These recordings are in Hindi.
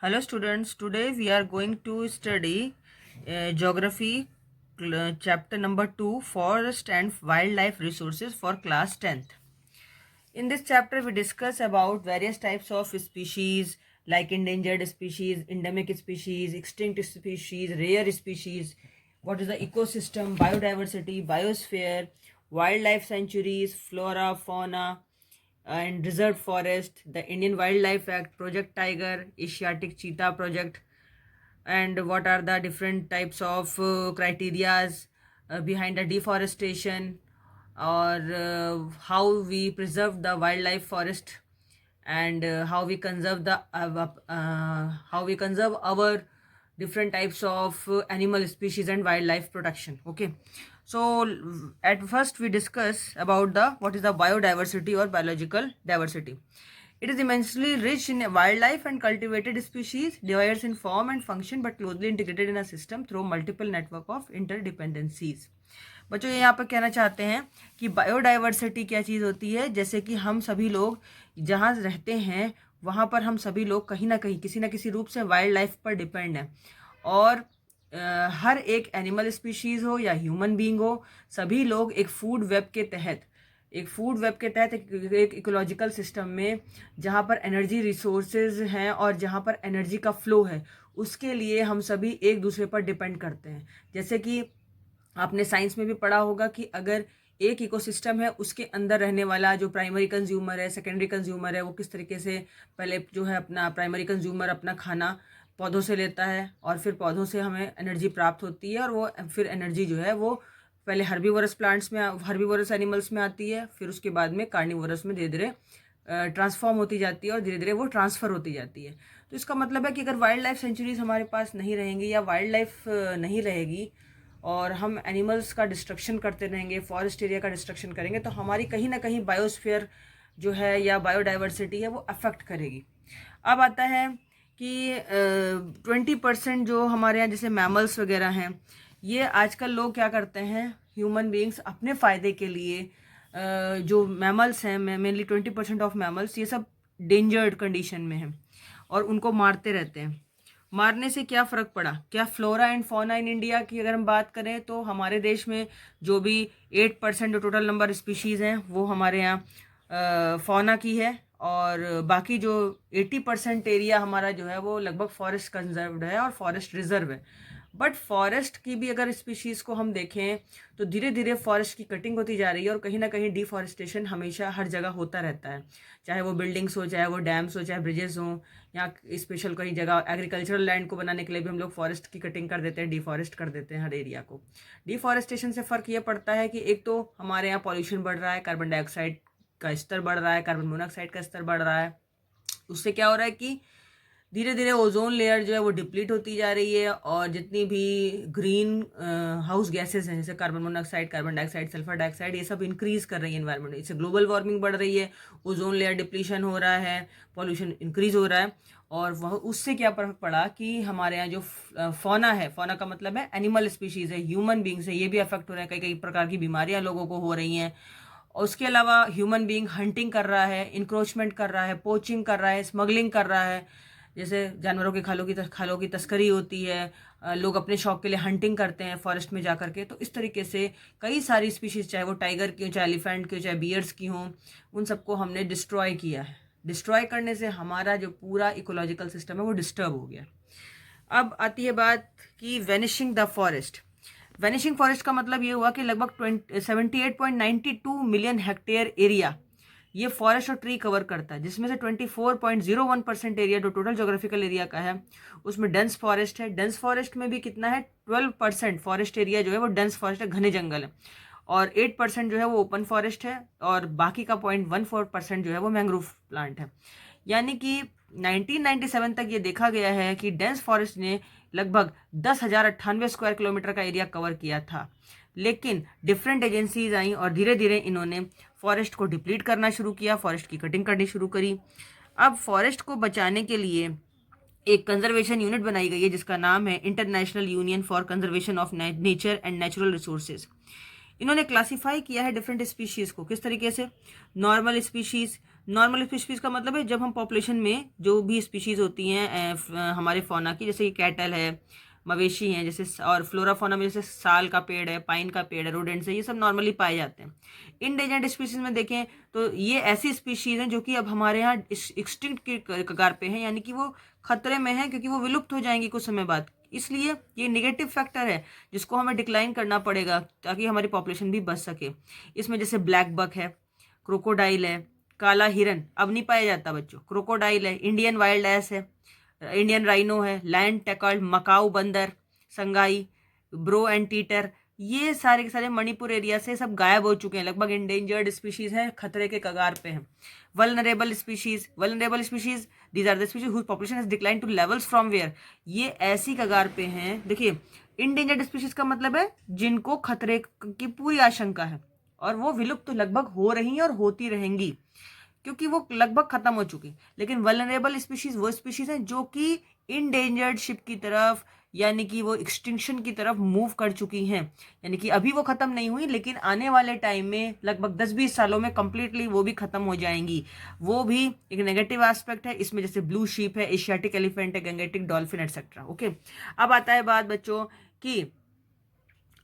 Hello students, today we are going to study geography chapter number 2, forest and wildlife resources for class 10th. In this chapter we discuss about various types of species like endangered species, endemic species, extinct species, rare species, what is the ecosystem, biodiversity, biosphere, wildlife sanctuaries, flora, fauna, and reserved forest, the Indian Wildlife Act, Project Tiger, Asiatic Cheetah Project, and what are the different types of criterias behind the deforestation, or how we preserve the wildlife forest, and how we conserve our different types of animal species and wildlife protection. Okay, so at first we discuss about the what is the biodiversity or biological diversity. It is immensely rich in wildlife and cultivated species, diverse in form and function but closely integrated in a system through multiple network of interdependencies. बच्चों ये यहाँ पर कहना चाहते हैं कि बायोडाइवर्सिटी क्या चीज़ होती है, जैसे कि हम सभी लोग जहाँ रहते हैं वहाँ पर हम सभी लोग कहीं ना कहीं किसी न किसी रूप से वाइल्ड लाइफ पर डिपेंड हैं, और हर एक एनिमल स्पीशीज़ हो या ह्यूमन बीइंग हो, सभी लोग एक फूड वेब के तहत एक इकोलॉजिकल सिस्टम में जहाँ पर एनर्जी रिसोर्सेज हैं और जहाँ पर एनर्जी का फ्लो है, उसके लिए हम सभी एक दूसरे पर डिपेंड करते हैं। जैसे कि आपने साइंस में भी पढ़ा होगा कि अगर एक इकोसिस्टम है, उसके अंदर रहने वाला जो प्राइमरी कंज्यूमर है, सेकेंडरी कंज्यूमर है, वो किस तरीके से पहले जो है अपना प्राइमरी कंज्यूमर अपना खाना पौधों से लेता है और फिर पौधों से हमें एनर्जी प्राप्त होती है, और वो फिर एनर्जी जो है वो पहले हर्बीवोरस एनिमल्स में आती है, फिर उसके बाद में कार्निवोरस में धीरे धीरे ट्रांसफॉर्म होती जाती है और धीरे धीरे वो ट्रांसफ़र होती जाती है। तो इसका मतलब है कि अगर वाइल्ड लाइफ सेंचुरीज हमारे पास नहीं रहेंगी या वाइल्ड लाइफ नहीं रहेगी और हम एनिमल्स का डिस्ट्रक्शन करते रहेंगे, फॉरेस्ट एरिया का डिस्ट्रक्शन करेंगे, तो हमारी कहीं ना कहीं बायोस्फीयर जो है या बायोडाइवर्सिटी है वो अफेक्ट करेगी। अब आता है कि 20% जो हमारे यहाँ जैसे मैमल्स वगैरह हैं, ये आजकल लोग क्या करते हैं, ह्यूमन बीइंग्स अपने फ़ायदे के लिए जो मैमल्स हैं, मेनली 20% ऑफ मैमल्स, ये सब डेंजर्ड कंडीशन में हैं और उनको मारते रहते हैं। मारने से क्या फ़र्क पड़ा? क्या flora and fauna in India की अगर हम बात करें तो हमारे देश में जो भी 8% जो टोटल नंबर स्पीशीज़ हैं वो हमारे यहाँ फौना की है, और बाकी जो 80% एरिया हमारा जो है वो लगभग फॉरेस्ट कंजर्व्ड है और फॉरेस्ट रिजर्व है। बट फॉरेस्ट की भी अगर स्पीशीज़ को हम देखें तो धीरे धीरे फॉरेस्ट की कटिंग होती जा रही है और कहीं ना कहीं डिफॉरेस्टेशन हमेशा हर जगह होता रहता है, चाहे वो बिल्डिंग्स हो, चाहे वो डैम्स हो, चाहे ब्रिजेस हों, या स्पेशल कहीं जगह एग्रीकल्चरल लैंड को बनाने के लिए भी हम लोग फॉरेस्ट की कटिंग कर देते हैं, डिफॉरेस्ट कर देते हैं हर एरिया को। डिफॉरेस्टेशन से फ़र्क ये पड़ता है कि एक तो हमारे यहाँ पॉल्यूशन बढ़ रहा है, कार्बन डाइऑक्साइड का स्तर बढ़ रहा है, कार्बन मोनोऑक्साइड का स्तर बढ़ रहा है। उससे क्या हो रहा है कि धीरे धीरे ओजोन लेयर जो है वो डिप्लीट होती जा रही है, और जितनी भी ग्रीन हाउस गैसेस हैं जैसे carbon monoxide, carbon dioxide, sulphur dioxide, ये सब इंक्रीज कर रही है इन्वायरमेंट। इससे ग्लोबल वार्मिंग बढ़ रही है, ओजोन लेयर डिप्लीशन हो रहा है, पॉल्यूशन इंक्रीज हो रहा है। और वह उससे क्या फर्क पड़ा कि हमारे यहाँ जो फौना है, फौना का मतलब है एनिमल स्पीशीज़ है, ह्यूमन बींग्स है, ये भी अफेक्ट हो रहे हैं, कई कई प्रकार की बीमारियाँ लोगों को हो रही हैं। और उसके अलावा ह्यूमन बींग हंटिंग कर रहा है, इंक्रोचमेंट कर रहा है, पोचिंग कर रहा है, स्मगलिंग कर रहा है, जैसे जानवरों के खालों की तस्करी होती है, लोग अपने शौक के लिए हंटिंग करते हैं फॉरेस्ट में जा कर के। तो इस तरीके से कई सारी स्पीशीज़, चाहे वो टाइगर की हो, चाहे एलिफेंट की हो, चाहे बियर्स की हों, उन सबको हमने डिस्ट्रॉय किया है। डिस्ट्रॉय करने से हमारा जो पूरा इकोलॉजिकल सिस्टम है वो डिस्टर्ब हो गया। अब आती है बात कि vanishing the forest. Vanishing forest का मतलब ये हुआ कि लगभग 78.92 मिलियन हेक्टेयर एरिया ये फॉरेस्ट और ट्री कवर करता है, जिसमें से 24.01% एरिया जो टोटल जोग्राफिकल एरिया का है उसमें डेंस फॉरेस्ट है। डेंस फॉरेस्ट में भी कितना है, 12% फॉरेस्ट एरिया जो है वो डेंस फॉरेस्ट है, घने जंगल है, और 8% जो है वो ओपन फॉरेस्ट है, और बाकी का 0.14% जो है वो मैंग्रोव प्लांट है। यानी कि 1997 तक ये देखा गया है कि डेंस फॉरेस्ट ने लगभग 10,098 स्क्वायर किलोमीटर का एरिया कवर किया था। लेकिन डिफरेंट एजेंसीज आई और धीरे धीरे इन्होंने फॉरेस्ट को डिप्लीट करना शुरू किया, फॉरेस्ट की कटिंग करनी शुरू करी। अब फॉरेस्ट को बचाने के लिए एक कंजर्वेशन यूनिट बनाई गई है जिसका नाम है international union for conservation of nature and natural resources. इन्होंने क्लासिफाई किया है डिफरेंट स्पीशीज़ को, किस तरीके से, नॉर्मल स्पीशीज़ नॉर्मल स्पीशीज़ का मतलब है जब हम पॉपुलेशन में जो भी स्पीशीज़ होती हैं हमारे फौना की, जैसे कैटल है, मवेशी हैं जैसे, और फ्लोरा फौना में जैसे साल का पेड़ है, पाइन का पेड़ है, रोडेंट्स है, ये सब नॉर्मली पाए जाते हैं। इंडेंजर्ड स्पीशीज़ में देखें तो ये ऐसी स्पीशीज़ हैं जो कि अब हमारे यहाँ एक्सटिंक्ट की कगार पे हैं, यानी कि वो खतरे में हैं क्योंकि वो विलुप्त हो जाएंगी कुछ समय बाद। इसलिए ये नेगेटिव फैक्टर है जिसको हमें डिक्लाइन करना पड़ेगा ताकि हमारी पॉपुलेशन भी बच सके। इसमें जैसे ब्लैक बक है, क्रोकोडाइल है, काला हिरन अब नहीं पाया जाता बच्चों, क्रोकोडाइल है, इंडियन वाइल्ड एस है, इंडियन राइनो है, लैंड टेकर्ड, मकाऊ बंदर, संगाई, ब्रो एंड टीटर, ये सारे के सारे मणिपुर एरिया से सब गायब हो चुके हैं, लगभग इंडेंजर्ड स्पीशीज हैं, खतरे के कगार पे हैं। Vulnerable species these are the species whose population has decline to levels from where, ये ऐसी कगार पे हैं। देखिए इंडेंजर्ड स्पीशीज का मतलब है जिनको खतरे की पूरी आशंका है और वो विलुप्त तो लगभग हो रही हैं और होती रहेंगी क्योंकि वो लगभग खत्म हो चुकी। लेकिन वल्नरेबल स्पीशीज वो स्पीशीज हैं जो कि इंडेंजर्ड शिप की तरफ, यानी कि वो एक्सटिंक्शन की तरफ मूव कर चुकी हैं, यानी कि अभी वो खत्म नहीं हुई लेकिन आने वाले टाइम में लगभग 10-20 सालों में कंप्लीटली वो भी खत्म हो जाएंगी। वो भी एक नेगेटिव एस्पेक्ट है इसमें, जैसे ब्लू शीप है, एशियाटिक एलिफेंट है, गंगेटिक डॉल्फिन एटसेट्रा। ओके, अब आता है बात बच्चों कि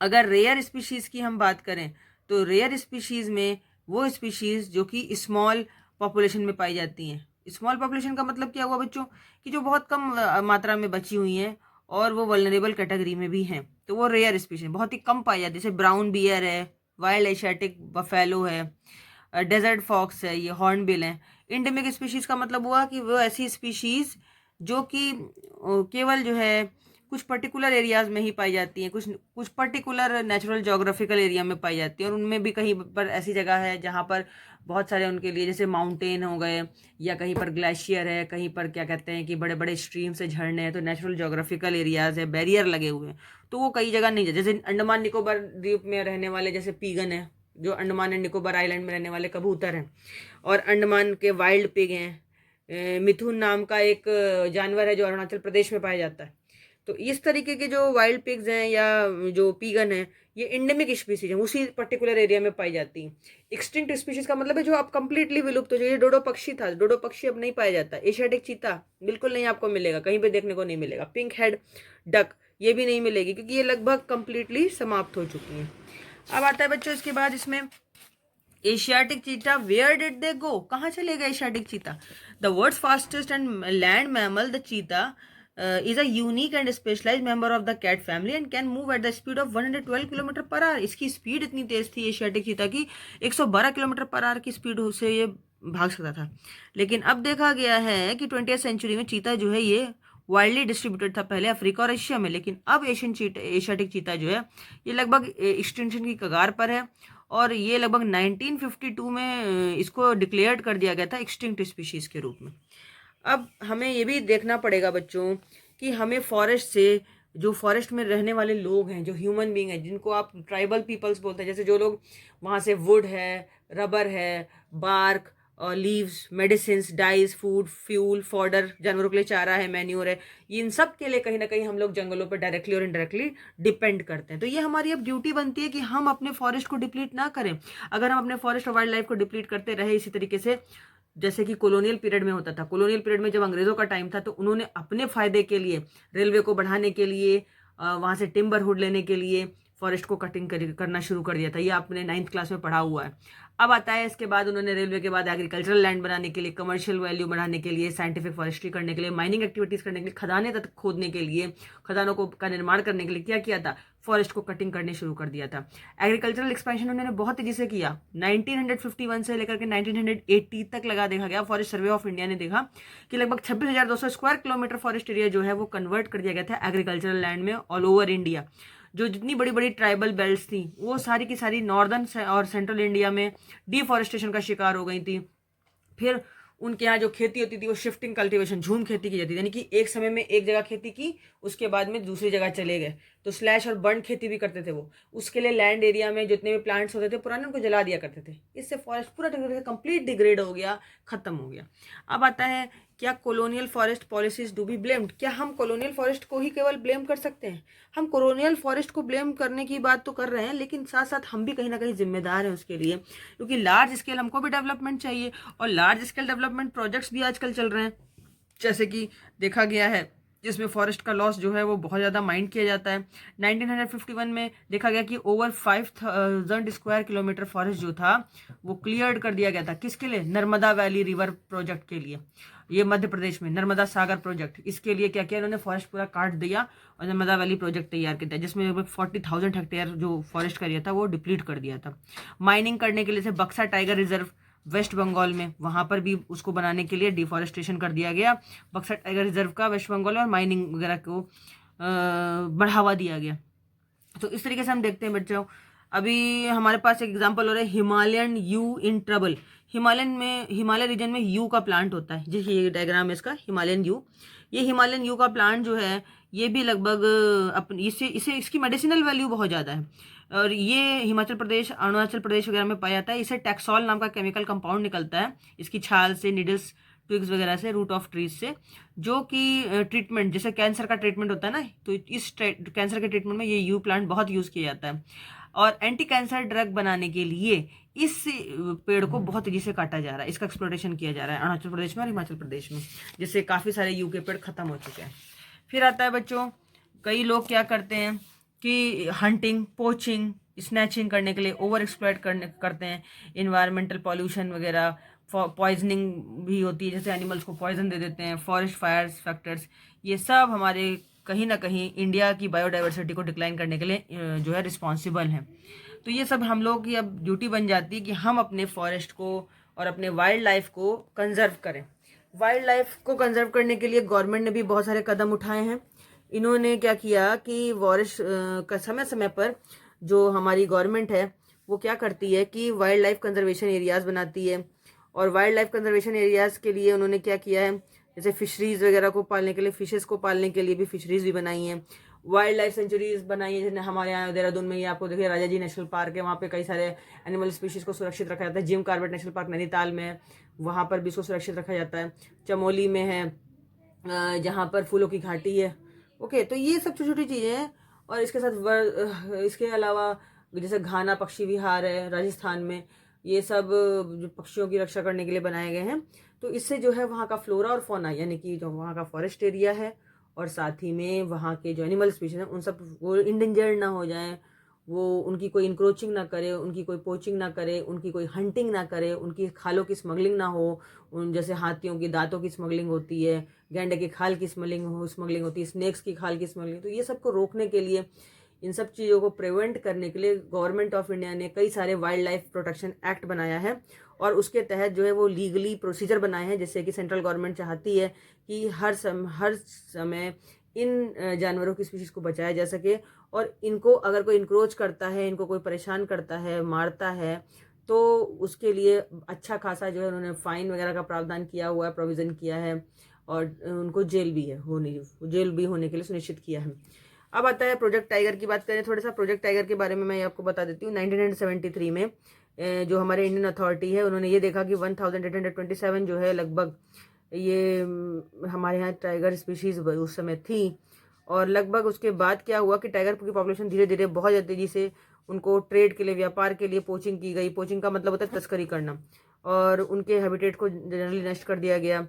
अगर रेयर स्पीशीज की हम बात करें तो रेयर स्पीशीज में वो स्पीशीज जो कि स्मॉल पॉपुलेशन में पाई जाती हैं। स्मॉल पॉपुलेशन का मतलब क्या हुआ बच्चों कि जो बहुत कम मात्रा में बची हुई हैं और वो वल्नरेबल कैटेगरी में भी हैं, तो वो रेयर स्पीशीज बहुत ही कम पाई जाती है। जैसे ब्राउन बियर है, वाइल्ड एशियाटिक बफेलो है, डेजर्ट फॉक्स है, ये हॉर्नबिल है। इंडेमिक स्पीशीज का मतलब हुआ कि वो ऐसी स्पीशीज जो कि केवल जो है कुछ पर्टिकुलर एरियाज में ही पाई जाती हैं, कुछ पर्टिकुलर नेचुरल जोग्राफिकल एरिया में पाई जाती है, और उनमें भी कहीं पर ऐसी जगह है जहाँ पर बहुत सारे उनके लिए जैसे माउंटेन हो गए, या कहीं पर ग्लेशियर है, कहीं पर क्या कहते हैं कि बड़े बड़े स्ट्रीम से झरने हैं, तो नेचुरल जोग्राफिकल एरियाज है, बैरियर लगे हुए हैं, तो वो कई जगह नहीं है। जैसे अंडमान निकोबार द्वीप में रहने वाले जैसे पीगन है, जो अंडमान एंड निकोबार आइलैंड में रहने वाले कबूतर हैं, और अंडमान के वाइल्ड पिग हैं, मिथुन नाम का एक जानवर है जो अरुणाचल प्रदेश में पाया जाता है। तो इस तरीके के जो वाइल्ड पिग्स हैं या जो पीगन है, ये इंडेमिक स्पीसीज हैं, उसी पर्टिकुलर एरिया में पाई जाती हैं। एक्सटिंक्ट स्पीशीज का मतलब है जो अब कंप्लीटली विलुप्त हो जाए। डोडो पक्षी था, डोडो पक्षी अब नहीं पाया जाता। एशियाटिक चीता बिल्कुल नहीं आपको मिलेगा, कहीं पे देखने को नहीं मिलेगा। पिंक हेड डक ये भी नहीं मिलेगी क्योंकि ये लगभग कंप्लीटली समाप्त हो चुकी हैं। अब आता है बच्चों इसके बाद इसमें Asiatic cheetah, where did they गो, कहाँ चले गए Asiatic cheetah? The world's fastest and land mammal the cheetah is a unique and specialized member of the cat family and can move at the speed of 112 kilometre per hour. इसकी स्पीड इतनी तेज थी एशियाटिक चीता की, 112 किलोमीटर पर आवर की स्पीड से ये भाग सकता था। लेकिन अब देखा गया है कि 20th सेंचुरी में चीता जो है ये वाइडली डिस्ट्रीब्यूटेड था, पहले अफ्रीका और एशिया में, लेकिन अब एशियाटिक चीता जो है ये लगभग एक्सटेंशन की कगार पर है, और ये लगभग 1952 में इसको डिक्लेयर्ड कर दिया गया था एक्सटिंक्ट स्पीशीज के रूप में। अब हमें ये भी देखना पड़ेगा बच्चों कि हमें फॉरेस्ट से, जो फॉरेस्ट में रहने वाले लोग हैं, जो ह्यूमन बींग हैं, जिनको आप ट्राइबल पीपल्स बोलते हैं, जैसे जो लोग वहाँ से वुड है, रबर है, बार्क और leaves, medicines, dyes, food, fuel, fodder, जानवरों के लिए चारा है, मैन्योर है, इन सब के लिए कहीं ना कहीं हम लोग जंगलों पर डायरेक्टली और इनडायरेक्टली डिपेंड करते हैं। तो ये हमारी अब ड्यूटी बनती है कि हम अपने फॉरेस्ट को डिप्लीट ना करें। अगर हम अपने फॉरेस्ट और वाइल्ड लाइफ को डिप्लीट करते रहे इसी तरीके से, जैसे कि कॉलोनियल पीरियड में होता था, कॉलोनियल पीरियड में जब अंग्रेजों का टाइम था तो उन्होंने अपने फायदे के लिए, रेलवे को बढ़ाने के लिए, वहाँ से टिम्बर हुड लेने के लिए फॉरेस्ट को कटिंग करना शुरू कर दिया था। ये आपने 9th क्लास में पढ़ा हुआ है। अब आता है इसके बाद उन्होंने रेलवे के बाद एग्रीकल्चरल लैंड बनाने के लिए, कमर्शियल वैल्यू बढ़ाने के लिए, साइंटिफिक फॉरेस्ट्री करने के लिए, माइनिंग एक्टिविटीज करने के लिए, खदानें तक खोदने के लिए, खदानों को का निर्माण करने के लिए क्या किया था? फॉरेस्ट को कटिंग करने शुरू कर दिया था। एग्रीकल्चरल एक्सपेंशन उन्होंने बहुत तेजी से किया। 1951 से लेकर के 1980 तक लगा देखा गया, फॉरेस्ट सर्वे ऑफ इंडिया ने देखा कि लगभग 26,200 स्क्वायर किलोमीटर फॉरेस्ट एरिया जो है वो कन्वर्ट कर दिया गया था एग्रीकल्चरल लैंड में ऑल ओवर इंडिया। जो जितनी बड़ी बड़ी ट्राइबल बेल्ट्स थी वो सारी की सारी नॉर्दर्न और सेंट्रल इंडिया में डिफॉरेस्टेशन का शिकार हो गई थी। फिर उनके यहाँ जो खेती होती थी वो शिफ्टिंग कल्टीवेशन, झूम खेती की जाती थी, यानी कि एक समय में एक जगह खेती की, उसके बाद में दूसरी जगह चले गए, तो स्लैश और बर्न खेती भी करते थे वो। उसके लिए लैंड एरिया में जितने भी प्लांट्स होते थे पुराने उनको जला दिया करते थे। इससे फॉरेस्ट पूरा कंप्लीट डिग्रेड हो गया, खत्म हो गया। अब आता है क्या colonial forest policies do be blamed? क्या हम कॉलोनियल फॉरेस्ट को ही केवल ब्लेम कर सकते हैं? हम कॉलोनियल फॉरेस्ट को ब्लेम करने की बात तो कर रहे हैं, लेकिन साथ साथ हम भी कहीं ना कहीं जिम्मेदार हैं उसके लिए, क्योंकि लार्ज स्केल हमको भी डेवलपमेंट चाहिए, और लार्ज स्केल डेवलपमेंट प्रोजेक्ट्स भी आजकल चल रहे हैं, जैसे कि देखा गया है जिसमें फॉरेस्ट का लॉस जो है वो बहुत ज़्यादा माइंड किया जाता है। 1951 में देखा गया कि ओवर 5000 स्क्वायर किलोमीटर फॉरेस्ट जो था वो क्लियर्ड कर दिया गया था। किसके लिए? नर्मदा वैली रिवर प्रोजेक्ट के लिए। ये मध्य प्रदेश में नर्मदा सागर प्रोजेक्ट, इसके लिए क्या किया इन्होंने? फॉरेस्ट पूरा काट दिया और नर्मदा वैली प्रोजेक्ट तैयार किया, जिसमें 40,000 हेक्टेयर जो फॉरेस्ट का एरिया था वो डिप्लीट कर दिया था। माइनिंग करने के लिए से बक्सा टाइगर रिजर्व वेस्ट बंगाल में, वहां पर भी उसको बनाने के लिए डिफॉरेस्टेशन कर दिया गया बक्सा टाइगर रिजर्व का वेस्ट बंगाल में, और माइनिंग वगैरह को बढ़ावा दिया गया। तो इस तरीके से हम देखते हैं बच्चों। अभी हमारे पास एक एग्जांपल हो रहा है Himalayan yew in trouble. Himalaya region में यू का प्लांट होता है, जिस ये डायग्राम है इसका, हिमालयन यू। ये हिमालयन यू का प्लांट जो है ये भी लगभग अपनी इसे इसकी मेडिसिनल वैल्यू बहुत ज़्यादा है, और ये हिमाचल प्रदेश, अरुणाचल प्रदेश वगैरह में पाया जाता है। इसे टैक्सॉल नाम का केमिकल कंपाउंड निकलता है इसकी छाल से, निडल्स, ट्विग्स वगैरह से, रूट ऑफ ट्रीज से, जो कि ट्रीटमेंट, जैसे कैंसर का ट्रीटमेंट होता है ना, तो इस कैंसर के ट्रीटमेंट में ये यू प्लांट बहुत यूज़ किया जाता है। और एंटी कैंसर ड्रग बनाने के लिए इस पेड़ को बहुत तेजी से काटा जा रहा है, इसका एक्सप्लोटेशन किया जा रहा है अरुणाचल प्रदेश में और हिमाचल प्रदेश में, जिससे काफ़ी सारे यू के पेड़ खत्म हो चुके हैं। फिर आता है बच्चों, कई लोग क्या करते हैं कि हंटिंग, पोचिंग, स्नैचिंग करने के लिए ओवर एक्सप्लॉइट करते हैं, इन्वायरमेंटल पॉल्यूशन वगैरह, पॉइजनिंग भी होती है, जैसे एनिमल्स को पॉइजन दे देते हैं, फॉरेस्ट फायर्स फैक्टर्स, ये सब हमारे कहीं ना कहीं इंडिया की बायोडाइवर्सिटी को डिक्लाइन करने के लिए जो है रिस्पॉन्सिबल हैं। तो ये सब हम लोग की अब ड्यूटी बन जाती है कि हम अपने फॉरेस्ट को और अपने वाइल्ड लाइफ को कंजर्व करें। वाइल्ड लाइफ को कंजर्व करने के लिए गवर्नमेंट ने भी बहुत सारे कदम उठाए हैं। इन्होंने क्या किया कि फॉरेस्ट का समय समय पर जो हमारी गवर्नमेंट है वो क्या करती है कि वाइल्ड लाइफ कंजर्वेशन एरियाज बनाती है, और वाइल्ड लाइफ कंजर्वेशन एरियाज के लिए उन्होंने क्या किया है, जैसे फिशरीज वगैरह को पालने के लिए, फिशेस को पालने के लिए भी फिशरीज भी बनाई हैं। वाइल्ड लाइफ सेंचुरीज बनाई है, जैसे हमारे यहाँ देहरादून में ही आपको देखिए राजा जी नेशनल पार्क है, वहाँ पे कई सारे एनिमल स्पीशीज को सुरक्षित रखा जाता है। Gym Corbett national park Nainital में है, वहाँ पर भी इसको सुरक्षित रखा जाता है। चमोली में है जहाँ पर फूलों की घाटी है। ओके, तो ये सब छोटी छोटी चीज़ें हैं। और इसके साथ इसके अलावा जैसे घाना पक्षी विहार है राजस्थान में, ये सब जो पक्षियों की रक्षा करने के लिए बनाए गए हैं। तो इससे जो है वहाँ का फ्लोरा और फौना, यानी कि जो वहाँ का फॉरेस्ट एरिया है और साथ ही में वहाँ के जो एनिमल स्पीशीज हैं उन सब वो इंडेंजर्ड ना हो जाएं, वो उनकी कोई इंक्रोचिंग ना करे, उनकी कोई पोचिंग ना करे, उनकी कोई हंटिंग ना करे, उनकी खालों की स्मगलिंग ना हो। उन जैसे हाथियों की दांतों की स्मगलिंग होती है, गैंडे की खाल की स्मगलिंग होती है, स्नेक्स की खाल की स्मगलिंग। तो ये सबको रोकने के लिए, इन सब चीज़ों को प्रिवेंट करने के लिए गवर्नमेंट ऑफ इंडिया ने कई सारे वाइल्ड लाइफ प्रोटेक्शन एक्ट बनाया है, और उसके तहत जो है वो लीगली प्रोसीजर बनाए हैं, जैसे कि सेंट्रल गवर्नमेंट चाहती है कि हर समय इन जानवरों की स्पीशीज़ को बचाया जा सके, और इनको अगर कोई इंक्रोच करता है, इनको कोई परेशान करता है, मारता है, तो उसके लिए अच्छा खासा जो है उन्होंने फाइन वगैरह का प्रावधान किया हुआ है, प्रोविज़न किया है, और उनको जेल भी होने के लिए सुनिश्चित किया है। अब आता है प्रोजेक्ट टाइगर की बात करें थोड़ा सा। प्रोजेक्ट टाइगर के बारे में मैं आपको बता देती हूँ। 1973 में जो हमारे इंडियन अथॉरिटी है उन्होंने ये देखा कि 1827 जो है लगभग ये हमारे यहाँ टाइगर स्पीशीज उस समय थी, और लगभग उसके बाद क्या हुआ कि टाइगर की पॉपुलेशन धीरे धीरे बहुत ज़्यादा तेजी से उनको ट्रेड के लिए, व्यापार के लिए पोचिंग की गई। पोचिंग का मतलब होता है तस्करी करना, और उनके हैबिटेट को जनरली नष्ट कर दिया गया,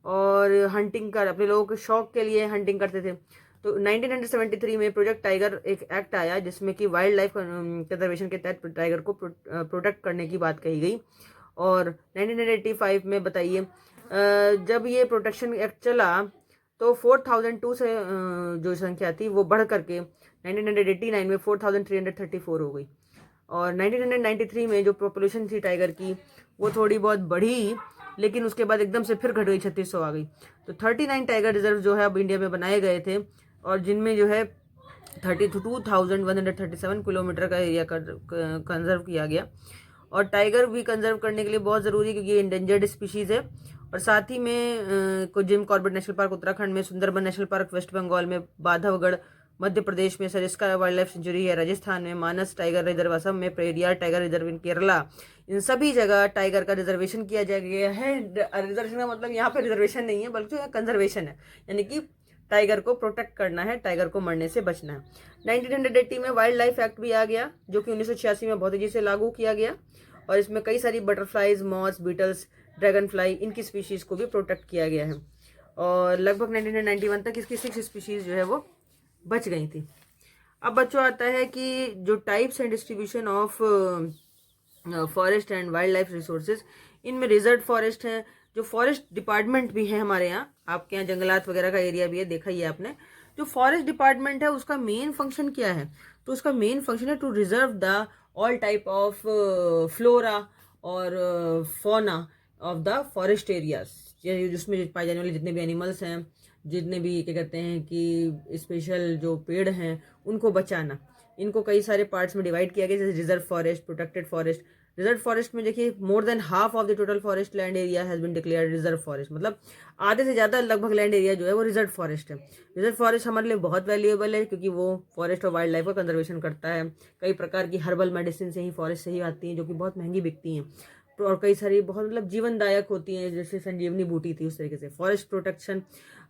और हंटिंग कर अपने लोगों के शौक के लिए हंटिंग करते थे। तो 1973 में प्रोजेक्ट टाइगर एक एक्ट आया जिसमें कि वाइल्ड लाइफ कंजर्वेशन के तहत टाइगर को प्रोटेक्ट करने की बात कही गई। और 1985 में बताइए जब ये प्रोटेक्शन एक्ट चला तो 4002 से जो संख्या थी वो बढ़ करके 1989 में 4334 हो गई, और 1993 में जो पॉपुलेशन थी टाइगर की वो थोड़ी बहुत बढ़ी, लेकिन उसके बाद एकदम से फिर घट गई, 3600 आ गई। तो 39 टाइगर रिजर्व जो है अब इंडिया में बनाए गए थे, और जिनमें जो है 32,137 किलोमीटर का एरिया कंजर्व किया गया। और टाइगर भी कंजर्व करने के लिए बहुत ज़रूरी है क्योंकि ये इंडेंजर्ड स्पीशीज़ है। और साथ ही में Jim Corbett national park Uttarakhand में, Sundarban national park west Bengal में, बांधवगढ़ मध्य प्रदेश में सरिस्का वाइल्ड लाइफ सेंचुरी है, राजस्थान में मानस टाइगर रिजर्व, असम में Periyar tiger reserve in Kerala, इन सभी जगह टाइगर का रिजर्वेशन किया गया है। रिजर्वेशन का मतलब यहाँ पे रिजर्वेशन नहीं है बल्कि कंजर्वेशन है, यानी कि टाइगर को प्रोटेक्ट करना है, टाइगर को मरने से बचना है। 1980 में वाइल्ड लाइफ एक्ट भी आ गया जो कि 1986 में बहुत तेजी से लागू किया गया, और इसमें कई सारी butterflies, moths, beetles, dragonfly, इनकी स्पीशीज़ को भी प्रोटेक्ट किया गया है, और लगभग 1991 तक इसकी 6 स्पीशीज़ जो है वो बच गई थी। अब बच्चों आता है कि जो types and distribution of forest and wild life resources, इनमें रिजर्व फॉरेस्ट है, जो फॉरेस्ट डिपार्टमेंट भी है हमारे यहाँ, आपके यहाँ जंगलात वगैरह का एरिया भी है, देखा ही है आपने। जो फॉरेस्ट डिपार्टमेंट है उसका मेन फंक्शन क्या है, तो उसका मेन फंक्शन है to reserve the all type of flora और fauna of the forest areas, जिसमें पाए जाने वाले जितने भी एनिमल्स हैं, जितने भी क्या कहते हैं कि स्पेशल जो पेड़ हैं, उनको बचाना। इनको कई सारे पार्ट्स में डिवाइड किया गया, जैसे reserve forest, protected forest. Reserve forest में देखिए more than half of the total forest land area has been declared reserve forest, मतलब आधे से ज़्यादा लगभग लैंड एरिया जो है वो रिजर्व फॉरेस्ट है। रिजर्व फॉरेस्ट हमारे लिए बहुत वैल्यूएबल है क्योंकि वो फॉरेस्ट और वाइल्ड लाइफ का कंजर्वेशन करता है। कई प्रकार की हर्बल मेडिसिन से ही फॉरेस्ट से ही आती हैं जो कि बहुत महंगी बिकती हैं, और कई सारी बहुत मतलब जीवनदायक होती हैं, जैसे संजीवनी बूटी थी उस तरीके से। फॉरेस्ट प्रोटेक्शन,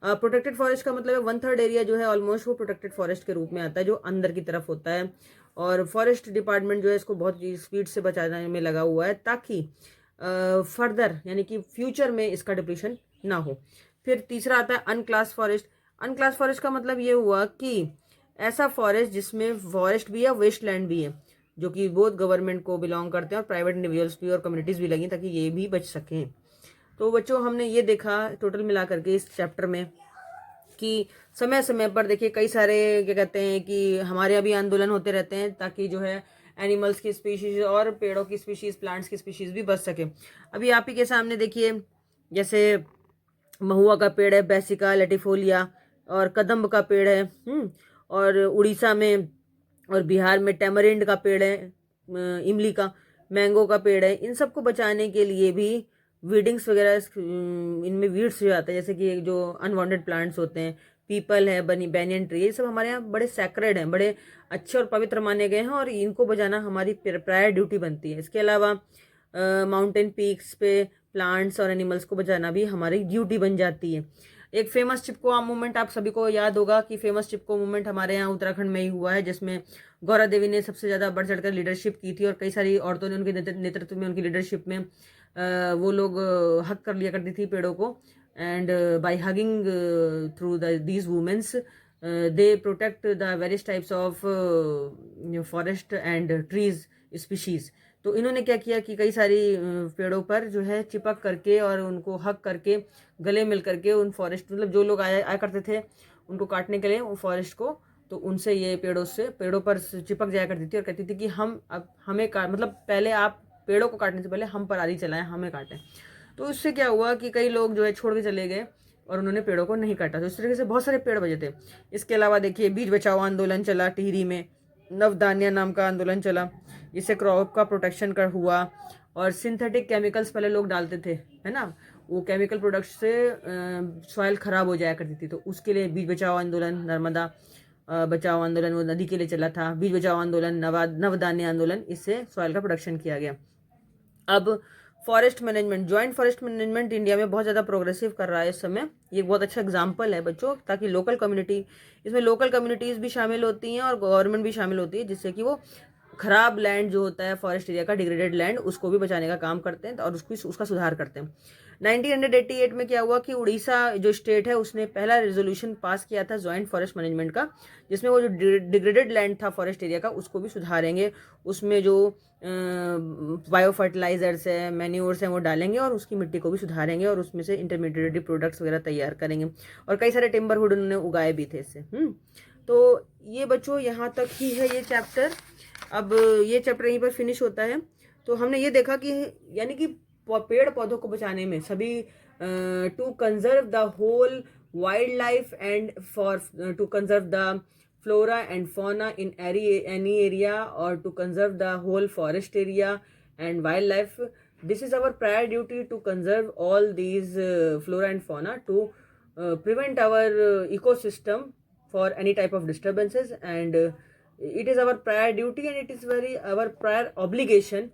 प्रोटेक्टेड फॉरेस्ट का मतलब है 1/3 एरिया जो है ऑलमोस्ट वो प्रोटेक्टेड फॉरेस्ट के रूप में आता है, जो अंदर की तरफ होता है, और फॉरेस्ट डिपार्टमेंट जो है इसको बहुत स्पीड से बचाने में लगा हुआ है ताकि फर्दर यानी कि फ्यूचर में इसका डिप्लीशन ना हो। फिर तीसरा आता है अनक्लास फॉरेस्ट। अनक्लास फॉरेस्ट का मतलब ये हुआ कि ऐसा फॉरेस्ट जिसमें फॉरेस्ट भी है, वेस्ट लैंड भी है, जो कि बोथ गवर्नमेंट को बिलोंग करते हैं और प्राइवेट इंडिविजुअल्स भी और कम्युनिटीज़ भी लगी, ताकि ये भी बच सकें। तो बच्चों हमने ये देखा टोटल मिला करके इस चैप्टर में कि समय समय पर देखिए कई सारे क्या कहते हैं कि हमारे अभी आंदोलन होते रहते हैं ताकि जो है एनिमल्स की स्पीशीज़ और पेड़ों की स्पीशीज़, प्लांट्स की स्पीशीज़ भी बच सके। अभी आप ही के सामने देखिए, जैसे महुआ का पेड़ है, बैसिका लेटिफोलिया, और कदम्ब का पेड़ है, और उड़ीसा में और बिहार में टैमरिंड का पेड़ है, इमली का, मैंगो का पेड़ है। इन सबको बचाने के लिए भी वीडिंग्स वगैरह, इनमें वीड्स जो आते हैं, जैसे कि जो अनवांटेड प्लांट्स होते हैं, पीपल है, बैनियन ट्री, ये सब हमारे यहाँ बड़े सैक्रेड हैं, बड़े अच्छे और पवित्र माने गए हैं, और इनको बचाना हमारी प्रायर ड्यूटी बनती है। इसके अलावा माउंटेन पीक्स पे प्लांट्स और एनिमल्स को बचाना भी हमारी ड्यूटी बन जाती है। एक फेमस चिपको मूवमेंट आप सभी को याद होगा कि फेमस चिपको मूवमेंट हमारे यहाँ उत्तराखंड में ही हुआ है, जिसमें गौरा देवी ने सबसे ज़्यादा बढ़ चढ़कर लीडरशिप की थी, और कई सारी औरतों ने उनके नेतृत्व में, उनकी लीडरशिप में वो लोग हक कर लिया करती थी पेड़ों को, and by hugging through these womens they protect the various types of forest and trees species. तो इन्होंने क्या किया कि कई सारी पेड़ों पर जो है चिपक करके और उनको हक करके, गले मिल करके उन फॉरेस्ट, मतलब जो लोग आया करते थे उनको काटने के लिए वो फॉरेस्ट को, तो उनसे ये पेड़ों पर चिपक जाया करती थी और कहती थी कि हम अब हमें मतलब पहले आप पेड़ों को काटने से पहले हम पर आदि चलाएं, हमें काटें। तो इससे क्या हुआ कि कई लोग जो है छोड़ के चले गए और उन्होंने पेड़ों को नहीं काटा, तो इस तरीके से बहुत सारे पेड़ बचे थे। इसके अलावा देखिए बीज बचाओ आंदोलन चला टिहरी में, नवधान्य नाम का आंदोलन चला, जिससे क्रॉप का प्रोटेक्शन कर हुआ, और सिंथेटिक केमिकल्स पहले लोग डालते थे, है ना, वो केमिकल प्रोडक्ट्स से सॉइल खराब हो जाया करती थी, तो उसके लिए बीज बचाओ आंदोलन, नर्मदा बचाओ आंदोलन, वो नदी के लिए चला था, बीज बचाओ आंदोलन, नवधान्य आंदोलन, इससे सॉइल का प्रोडक्शन किया गया। अब forest management, joint forest management India में बहुत ज़्यादा प्रोग्रेसिव कर रहा है इस समय। ये बहुत अच्छा एग्जांपल है बच्चों, ताकि लोकल कम्युनिटी, इसमें लोकल कम्युनिटीज़ भी शामिल होती हैं और गवर्नमेंट भी शामिल होती है, जिससे कि वो खराब लैंड जो होता है फॉरेस्ट एरिया का, डिग्रेडेड लैंड, उसको भी बचाने का काम करते हैं और उसका सुधार करते हैं। 1988 में क्या हुआ कि उड़ीसा जो स्टेट है उसने पहला रेजोल्यूशन पास किया था जॉइंट फॉरेस्ट मैनेजमेंट का, जिसमें वो जो डिग्रेडेड लैंड था फॉरेस्ट एरिया का उसको भी सुधारेंगे, उसमें जो बायो फर्टिलाइजर्स है, मैन्योर्स हैं, वो डालेंगे और उसकी मिट्टी को भी सुधारेंगे और उसमें से इंटरमीडिएट प्रोडक्ट्स वगैरह तैयार करेंगे, और कई सारे टिम्बरवुड उन्होंने उगाए भी थे इससे। तो ये बच्चों यहाँ तक ही है ये चैप्टर। अब ये चैप्टर यहीं पर फिनिश होता है। तो हमने ये देखा कि यानी कि पेड़ पौधों को बचाने में सभी to conserve the whole wildlife and for to conserve the flora and fauna in any area, or to conserve the whole forest area and wildlife. This is our prior duty to conserve all these flora and fauna to prevent our ecosystem for any type of disturbances, and it is our prior duty and it is very our prior obligation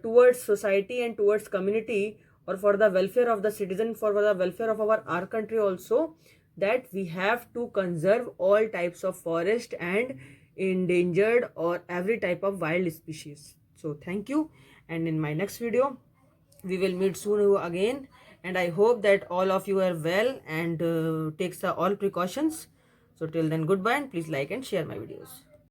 towards society and towards community, or for the welfare of the citizen, for the welfare of our country also, that we have to conserve all types of forest and endangered or every type of wild species. So thank you, and in my next video we will meet soon again, and I hope that all of you are well and takes all precautions. So till then, goodbye, and please like and share my videos.